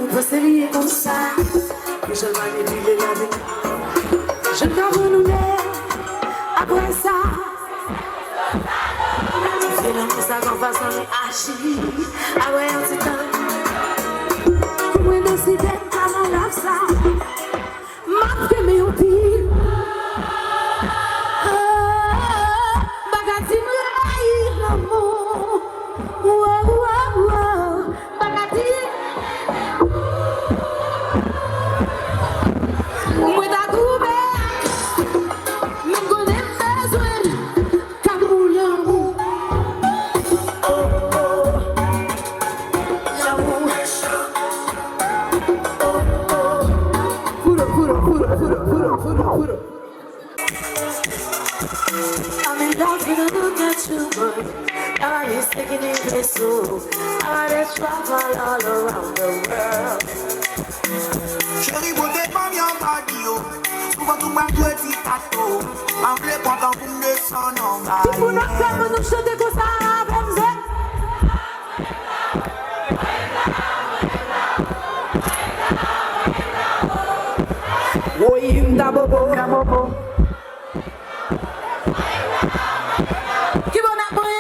peut s'éveiller comme ça. Que je manipule la vie. Je t'avoue nous après ça. C'est là pour ça qu'on passe en archi. Ah ouais, on s'est temps. Comment décider comment lave ça? Ma première au pire. Bagati me haïr l'amour. Wow, wow, wow. Bagati. Moi d'acouper. Me connais besoin. Kamou l'amour. Oh, oh. L'amour. Oh, oh. Puro, puro, puro, puro, puro, puro, puro. I'm in love with a look at you, boy. I was taking in place, so I wanna travel all around the world. Chérie, beauté, pas bien radio. Souvent, tout m'a dit tato. En blé, pendant que me descend en bas. Tu peux not faire nous chanter comme ça, Bemze? Oui, d'abord. Qui va n'apprendre?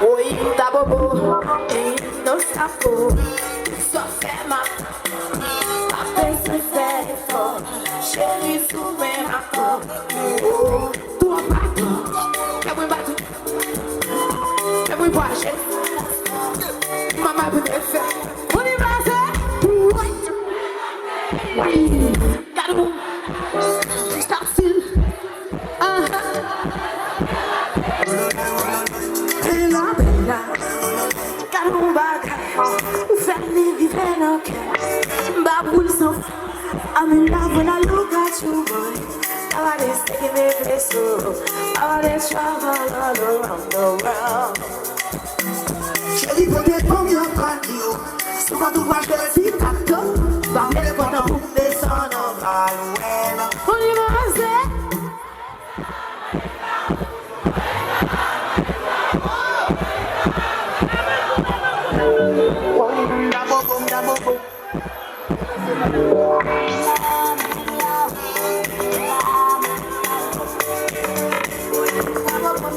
Oui, d'abord. Et non, ça faut. Ça fait mal. Après, ça fait fort. Chérie, souvent, ma peau. Toi, partout. Every battle. Every passion. Maman, peut être fait. On y va, c'est? Oui. Gotta move. Stop still. Bella, bella. Gotta move back. Family, vivre dans le cœur. Baboule sans fin. I'm in love when I look at you, boy. I want to take me place, so I want to travel all around the world. Chérie, beauté, pas bien radio. Souvent, tout m'a dit tato. En blé, pendant que me descend en bas. On y va, c'est?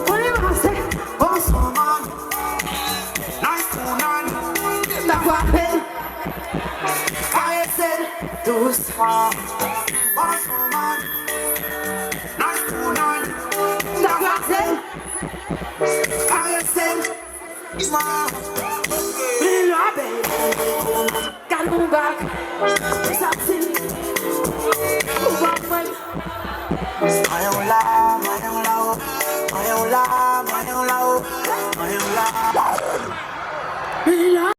On y va, c'est? D'avoir fait. Doucement. D'avoir fait. Bella, bella. Gotta move back. Stop still. Move back, man. Bella.